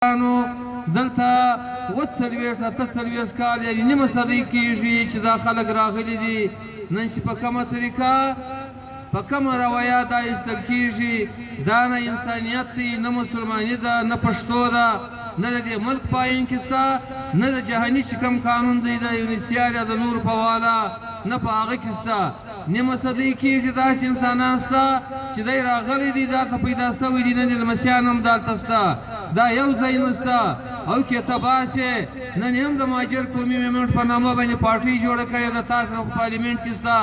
دلته 48 کال یعنې نیمه صدۍ کېږي چې دا خلک راغلي دي. نن چې په کومه طریقه په کومه رویه دا ایستل کېږي، دا نه انسانیت دی، نه مسلماني ده، نه پښتو ده، نه د دې ملک پایین کې شته، نه د جهاني چې کوم قانون دی د یونیسیار یا د نور په والا نه په هغه کې شته. نیمه صدۍ کېږي داسې انسانان شته چې دی راغلی دی، دلته پیدا شوي دي، نن لمسیان هم دلته شته، دا یو ځای نشته. او که ته باسې نن هم د مهاجر قومي مومنټ په نامه باندې پارټۍ جوړه کړې ده، تاسو په پارلیمنټ کې شته،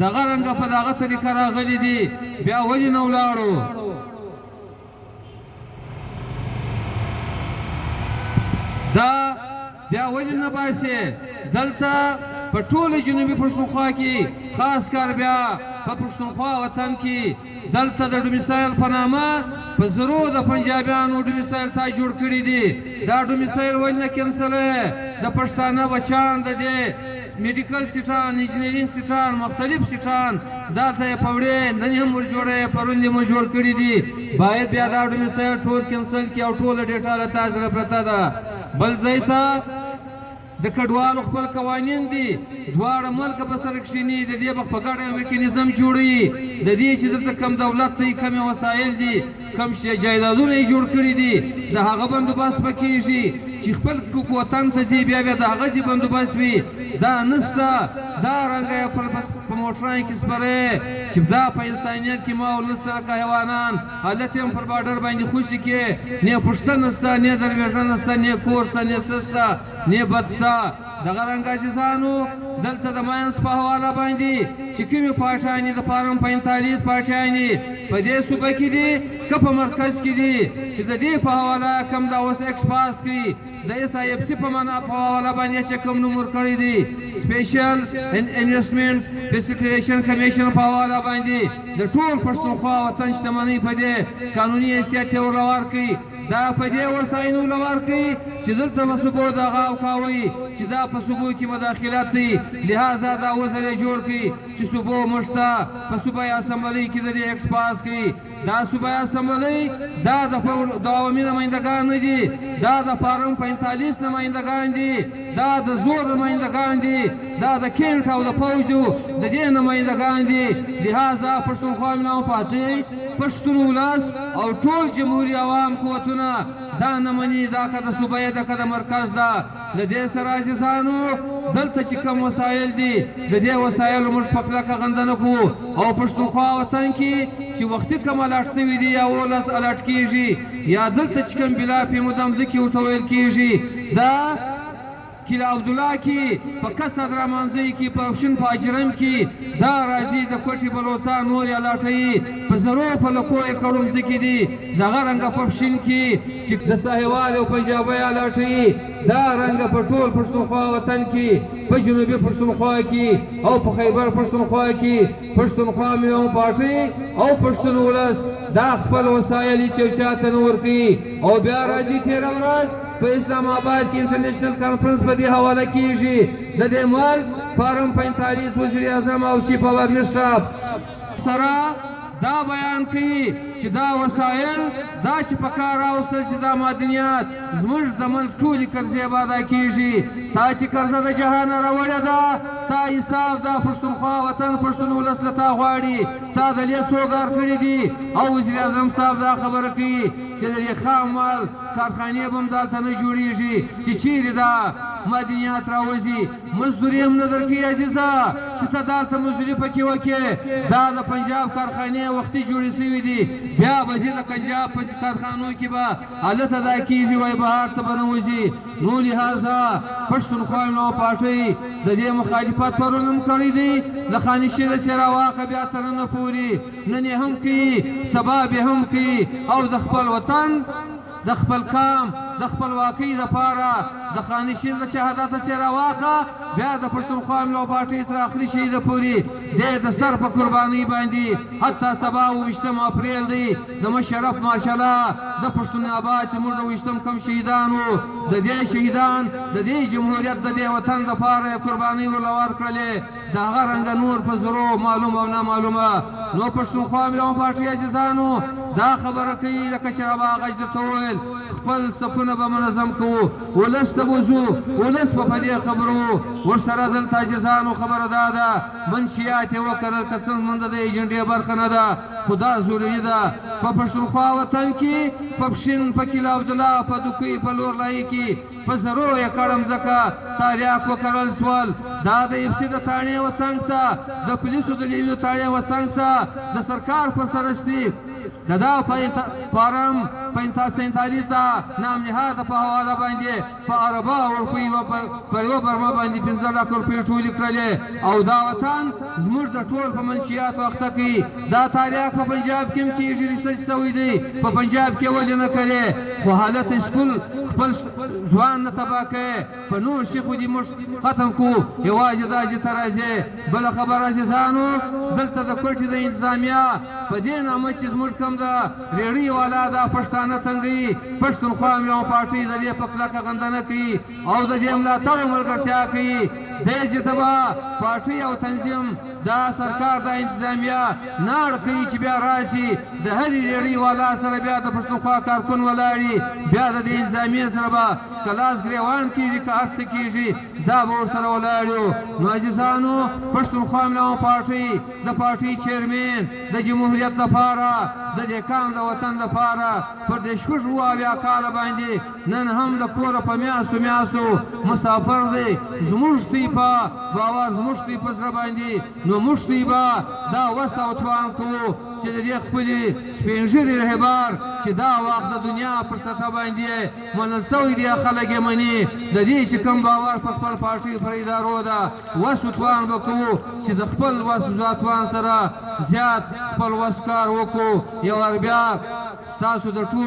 دغه رنګه په دغه طریقه راغلي دي، بیا ولې نه ولاړو؟ دا بیا ولې نه باسې؟ دلته په ټوله جنوبي پښتونخوا کې، خاص کار بیا په پښتونخوا وطن کې، دلته د ډومیسایل په نامه په زرو د پنجابیانو ډومیسایل تا جوړ کړي دي. دا ډومیسایل ولې نه کینسلوي؟ د پښتانه بچیان د دې میډیکل سیټان، انجینرینګ سیټان، مختلف سیټان دلته یې په وړې نن هم ور جوړوي، پرون یې مو جوړ کړي دي. باید بیا دا ډومیسایل ټول کینسل کړي او ټوله ډیټا له تا سره پرته ده. بل ځای ته د کډوالو خپل قوانین دي، دواړه ملکه به سره کښېني، د دې به په ګډه یو میکانیزم جوړوي، د دې چې دلته کم دولت دی، کمې وسایل دي، کم جایدادونه یې جوړ کړي دي، د هغه بندوبست به کېږي چې خپل وطن ته ځي، بیا د هغه ځي بندوبست وي. دا نشته. دا رنګه یې په موټران کې سپری چې دا په انسانیت کې ما ولس لکه حیوانان حالت یې هم پر باډر باندې خوشي کې، نه پوښتنه شته، نه درویژن شته، نه کور شته، نه څه شته، نه بد شته. دغه رنګه عزیزانو دلته د ماینس په حواله باندې چې کومې پاټیانې د فارم 45 پاټیانې په دې صوبه کې دي که په مرکز کې دي، چې د دې په حواله کم دا اوس ایکس پاس کړي، د اس آی اف سی په حواله باندې چې کوم نوم ورکړی دی، سپیشل انویسټمنټ فیسیلیټیشن کمیشن په حواله باندې د ټول پښتونخوا وطن شتمنۍ په دې قانوني حیثیت یې ورله ورکړي، دا په دې وسایلو له ورکړي چې دلته په صوبو دغه اوکاوي چې دا په صوبو کې مداخلت دی. لہذا دا وزر یې جوړ کړي چې صوبو مشته په صوبایي اسمبلۍ کې د دې ایکس پاس کړي. دا صوبایي اسمبلۍ دا د عوامي نمایندګان نه دي، دا د فارم 45 نمایندګان دي، دا د زور نمایندګان دي، دا د کینټ او د پوځو د دې نمایندګان دي. لہذا پښتونخوا ملي پارټۍ، پښتون ولس او ټول جمهوري عوام قوتونه دا نه مني، دا که د صوبه ده که د مرکز ده. له دې سره عزیزانو دلته چې کوم وسایل دي، د دې وسایلو موږ په کلکه غندنه کوو، او پښتونخوا وطن کې چې وختي کوم الارټ شوي دي یا 18 الارټ کېږي، یا دلته چې کوم بلافې مدام ځکې ورته ویل کېږي، دا کله عبدالله کې په کسد رامانځی کې په شین په اجرم کې دا راځي د کوټې بلوڅان نور یې لاټوي، په زرو په لکو یې کړو مځکې دي، دغه رنګه په شین کې چې د ساحوال او پنجابۍ یې لاټوي، دا رنګه په ټول پښتونخوا وطن کې، په جنوبي پښتونخوا کې او په خیبر پښتونخوا کې پښتونخوا ملي پارټۍ او پښتون ولس دا خپل وسایل یې یو چا ته نه ورکوي. او بیا راځي تېره ورځ په اسلام آباد کې انټرنیشنل کانفرنس په دې حواله کېږي، د دې ملک فارم 45 وزیر اعظم او چیف آف ایڈمنسټریشن سره دا بیان کوي چې دا وسایل دا چې په کار راوستل چې دا معدنیات زموږ د ملک ټولې قرضې به ادا کېږي. تا چې قرضه د جهانه راوړې ده، تا حساب دا پښتونخوا وطن پښتون ولس له تا غواړي، تا د دې سوګار کړي دي. او وزیر اعظم صاحب دا خبره کوي چې د دې خام مال کارخانې به هم دلته نه جوړېږي، چې چیرې دا معدنیات راوځي، مزدوري هم نه درکوي عزیزه چې ته دلته مزدوري پکې وکړې. دا د پنجاب کارخانې وختي جوړې شوي دي، بیا به ځي د پنجاب په کارخانو کې به حالت ادا کېږي، وایي بهار ته به نه وځي. نو لہذا پښتونخوا ملي پارټۍ د دې مخالفت پرون هم کړی دی، له خانشین سره واخه بیا تر ننه پورې نن یې هم کوي، سبا به هم کوي، او د خپل وطن د خپل کام د خپلواکۍ دپاره د خانشین له شهادت سره واخه بیا د پښتونخوا ملي پارټۍ تر اخري شهیده پورې دی د سر په قربانۍ باندې، حتی سبا 28 اپریل دی د مشرف ماشاءالله د پښتون آباد چې موږ د 28 کم شهیدان وو، د دې شهیدان د دې جمهوریت د دې وطن دپاره قربانۍ ورله ورکړلې، د هغه رنګه نور په زرو معلوم او نامعلومه. نو پښتونخوا ملي پارټۍ عزیزانو دا خبره کوي لکه چې هغه درته وویل خپل صفونه به منظم کوو ولس ته بوځو ولس به په دې خبرو ورسره دلته عاجزانو خبره دا ده منشیات یې وکړل که څه زمونږ د ایجنډې برخه نه ده خو دا ضروري ده په پښتونخوا وطن کې په پښین په کیله عبدالله په دوکۍ په لورلایي کې په زرو ایکړ ځمکه تاریاک وکرل سول دا د ایپسي د تاڼې وڅنګ ته د پولیسو د لیویو تاڼې وڅنګ ته د سرکار په سرشتي دا فارم 47 ته نام نهاده په حواله باندې په اربا روپۍ پر یوه برمه باندې 15 لک روپۍ ټولې کړلې او دا وطن زموږ د ټول په منشیاتو اخته کوي دا تاریخ په پنجاب کې هم کېږي ریسرچ شوی دی په پنجاب کې ولې نه کوې خو حالت سکول خپل ځوان نه تباه کوې په نور شي خو دې موږ ختم کړو یوازې دا چې ته راځې بله خبره عزیزانو دلته د کوټې د انتظامیه په دې نامه چې زموږ کوم د ریړۍ والا دا پښتانه تنګوي پښتونخوا ملي پارټۍ د دې په کلکه غندنه کوي او د دې ملاتړ ملګرتیا کوي دی چې ته به پارټۍ او تنظیم دا سرکار دا انتظامیه ناړ کوي چې بیا راشي د هرې ریړۍ والا سره بیا د پښتونخوا کارکون ولاړي بیا د دې انتظامیې سره به که لاس ګرېوان کېږي که هر څه کېږي دا به ورسره ولاړ یو نو عزیزانو پښتونخوا ملي پارټۍ د پارټۍ چیرمین د جمهوریت لپاره د دې کام د وطن لپاره پر دې شپږ اویا کاله باندې نن هم د کوره په میاشتو مسافر دی زموږ دی په باور زموږ دی په زړه باندې نو موږ دی به دا وس او توان کوو چې د دې خپلې سپین ږیري رهبر چې دا وخت د دنیا پر سطح باندې منل سوی دي خلک یې مني د دې چې کوم باور په خپل پارټۍ پر ادارو ده وس او توان به کوو چې د خپل وس توان سره زیات خپل وس کار وکړو یو بیا ستاسو د ټول